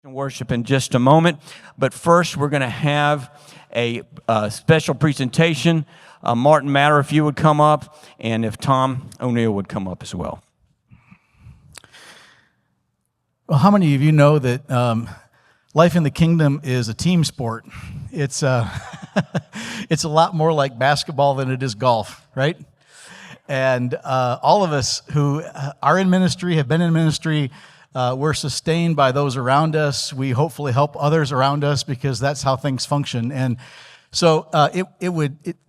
Worship in just a moment, but first we're going to have a special presentation. Martin Matter, if you would come up, and if Tom O'Neill would come up as well. Well, how many of you know that life in the kingdom is a team sport? It's it's a lot more like basketball than it is golf, right? And all of us who are in ministry, have been in ministry, we're sustained by those around us. We hopefully help others around us because that's how things function. And so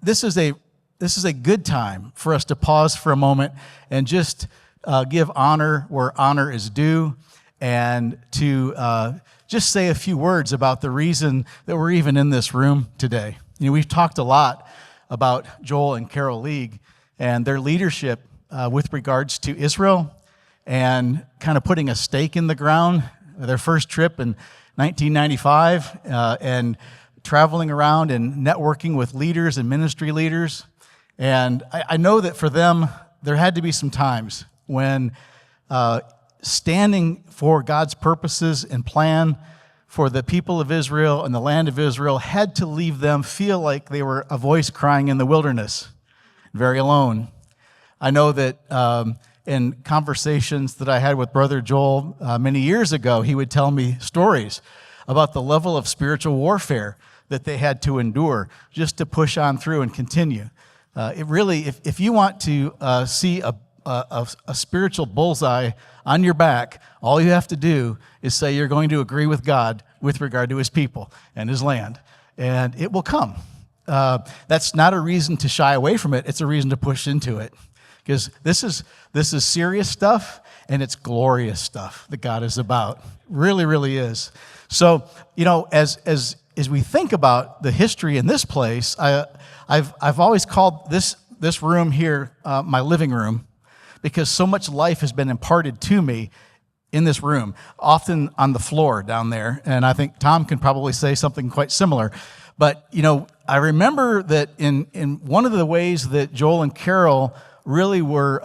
this is a good time for us to pause for a moment and just give honor where honor is due, and to just say a few words about the reason that we're even in this room today. You know, we've talked a lot about Joel and Carol League and their leadership with regards to Israel, and kind of putting a stake in the ground, their first trip in 1995, and traveling around and networking with leaders and ministry leaders. And I know that for them, there had to be some times when standing for God's purposes and plan for the people of Israel and the land of Israel had to leave them feel like they were a voice crying in the wilderness, very alone. I know that in conversations that I had with Brother Joel many years ago, he would tell me stories about the level of spiritual warfare that they had to endure just to push on through and continue. It really, if you want to see a spiritual bullseye on your back, all you have to do is say you're going to agree with God with regard to His people and His land, and it will come. That's not a reason to shy away from it. It's a reason to push into it. Because this is serious stuff, and it's glorious stuff that God is about. Really, really is. So, you know, as we think about the history in this place, I've always called this room here my living room, because so much life has been imparted to me in this room, often on the floor down there. And I think Tom can probably say something quite similar. But, you know, I remember that in one of the ways that Joel and Carol really were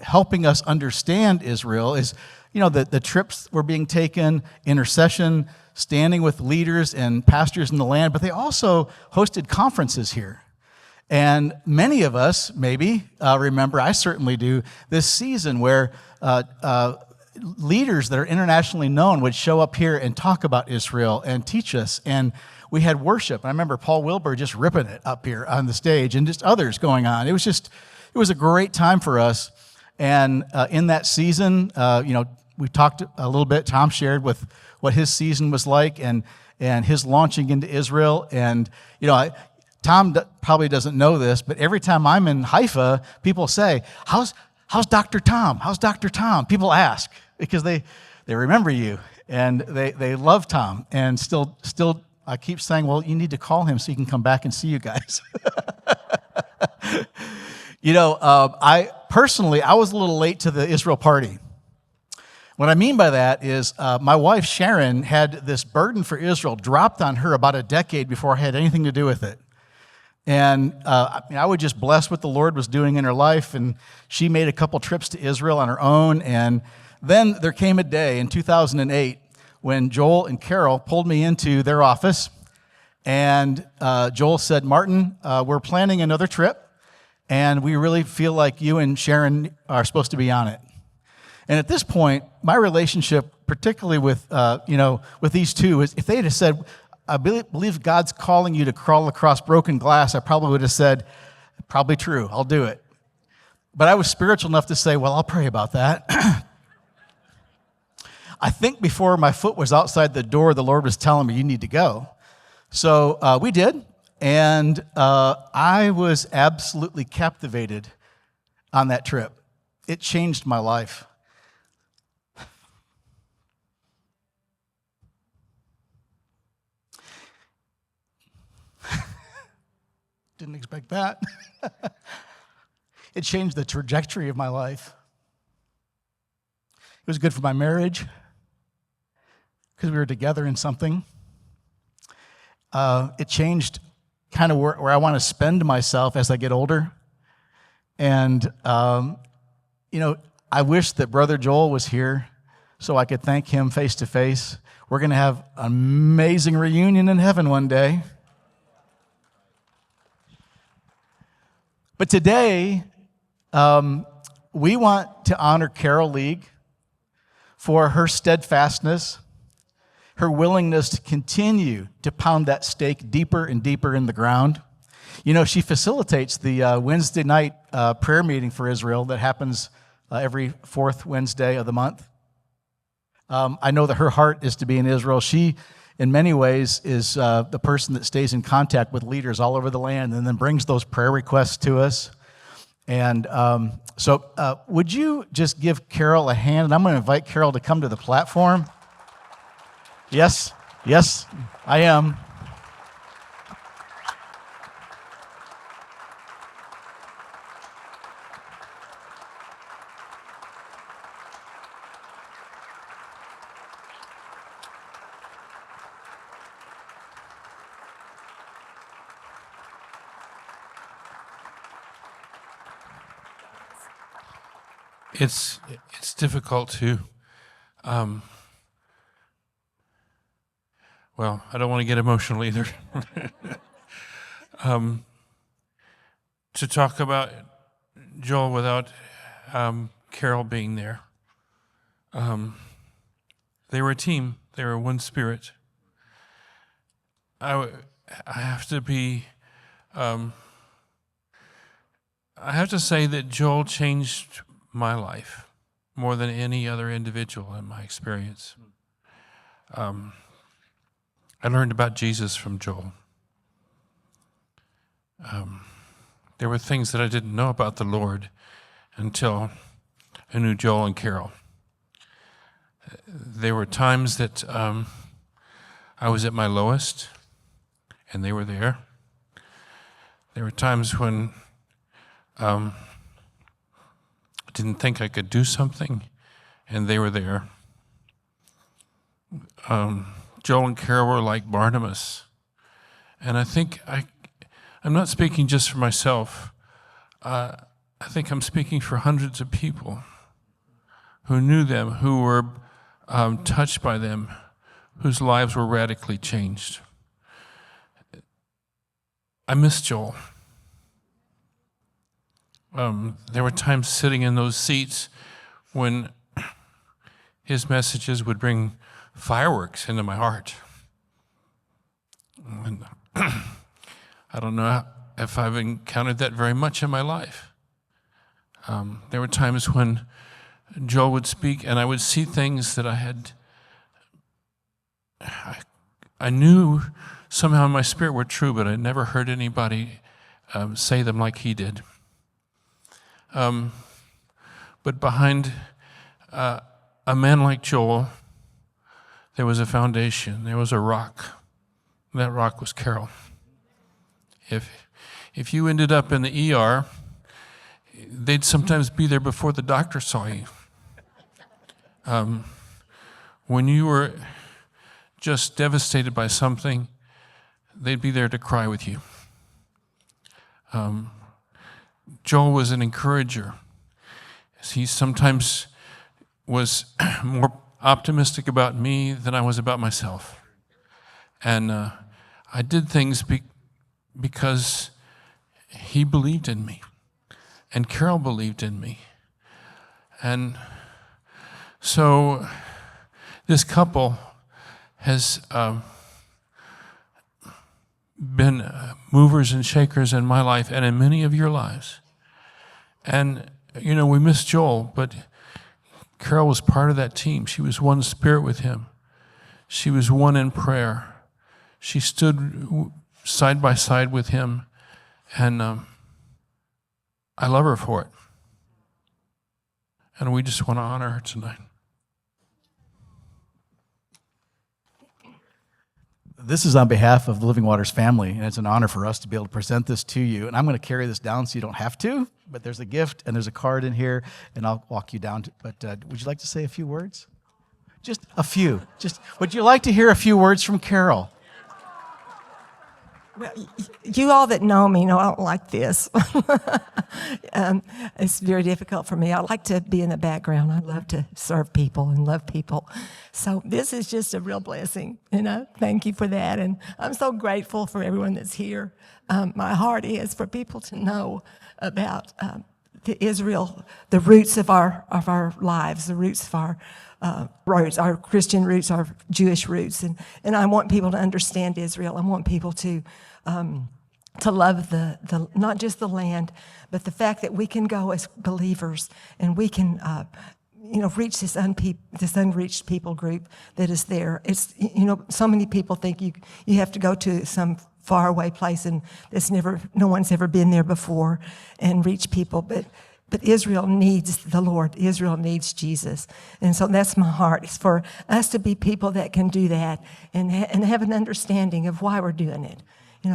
helping us understand Israel is, you know, the trips were being taken, intercession, standing with leaders and pastors in the land, but they also hosted conferences here. And many of us maybe remember, I certainly do, this season where leaders that are internationally known would show up here and talk about Israel and teach us. And we had worship. I remember Paul Wilbur just ripping it up here on the stage, and just others going on. It was a great time for us. And in that season, you know, we talked a little bit. Tom shared with what his season was like and his launching into Israel. And, you know, Tom probably doesn't know this, but every time I'm in Haifa, people say, how's Dr. Tom? How's Dr. Tom? People ask because they remember you, and they love Tom. And still I keep saying, well, you need to call him so he can come back and see you guys. You know, I was a little late to the Israel party. What I mean by that is my wife, Sharon, had this burden for Israel dropped on her about a decade before I had anything to do with it. And I was just blessed what the Lord was doing in her life, and she made a couple trips to Israel on her own. And then there came a day in 2008 when Joel and Carol pulled me into their office, and Joel said, Martin, we're planning another trip, and we really feel like you and Sharon are supposed to be on it. And at this point, my relationship, particularly with with these two, is if they had said, I believe God's calling you to crawl across broken glass, I probably would have said, probably true, I'll do it. But I was spiritual enough to say, well, I'll pray about that. I think before my foot was outside the door, the Lord was telling me, you need to go. So we did, and I was absolutely captivated on that trip. It changed my life. Didn't expect that. It changed the trajectory of my life. It was good for my marriage because we were together in something. It changed kind of where I want to spend myself as I get older. And, you know, I wish that Brother Joel was here so I could thank him face to face. We're going to have an amazing reunion in heaven one day. But today, we want to honor Carol League for her steadfastness, her willingness to continue to pound that stake deeper and deeper in the ground. You know, she facilitates the Wednesday night prayer meeting for Israel that happens every fourth Wednesday of the month. I know that her heart is to be in Israel. She, in many ways, is the person that stays in contact with leaders all over the land and then brings those prayer requests to us. And so would you just give Carol a hand? And I'm going to invite Carol to come to the platform. Yes, I am. It's difficult to, well, I don't want to get emotional either. To talk about Joel without Carol being there. They were a team. They were one spirit. I have to be. I have to say that Joel changed my life more than any other individual in my experience. I learned about Jesus from Joel. There were things that I didn't know about the Lord until I knew Joel and Carol. There were times that I was at my lowest, and they were there. There were times when I didn't think I could do something, and they were there. Joel and Carol were like Barnabas. And I think I'm not speaking just for myself. I think I'm speaking for hundreds of people who knew them, who were touched by them, whose lives were radically changed. I miss Joel. There were times sitting in those seats when his messages would bring fireworks into my heart. And I don't know if I've encountered that very much in my life. There were times when Joel would speak and I would see things that I knew somehow in my spirit were true, but I never heard anybody say them like he did. But behind a man like Joel, there was a foundation, there was a rock. That rock was Carol. If you ended up in the ER, they'd sometimes be there before the doctor saw you. When you were just devastated by something, they'd be there to cry with you. Joel was an encourager. He sometimes was more optimistic about me than I was about myself. And I did things because he believed in me. And Carol believed in me. And so this couple has been movers and shakers in my life and in many of your lives. And, you know, we miss Joel, but Carol was part of that team. She was one spirit with him. She was one in prayer. She stood side by side with him, and I love her for it. And we just want to honor her tonight. This is on behalf of the Living Waters family, and it's an honor for us to be able to present this to you. And I'm going to carry this down so you don't have to, but there's a gift and there's a card in here, and I'll walk you down. But would you like to say a few words? Just a few. Would you like to hear a few words from Carol? Well, you all that know me know I don't like this. It's very difficult for me. I like to be in the background. I love to serve people and love people. So this is just a real blessing, thank you for that. And I'm so grateful for everyone that's here. My heart is for people to know about the Israel, the roots of our lives, the roots of our roots, our Christian roots, our Jewish roots, and I want people to understand Israel. I want people to love the not just the land, but the fact that we can go as believers and we can reach this unreached people group that is there. It's so many people think you have to go to some faraway place and no one's ever been there before and reach people, but Israel needs the Lord. Israel needs Jesus. And so that's my heart, is for us to be people that can do that and have an understanding of why we're doing it.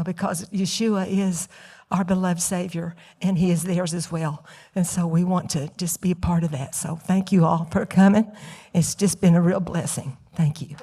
Because Yeshua is our beloved Savior, and He is theirs as well. And so we want to just be a part of that. So thank you all for coming. It's just been a real blessing. Thank you.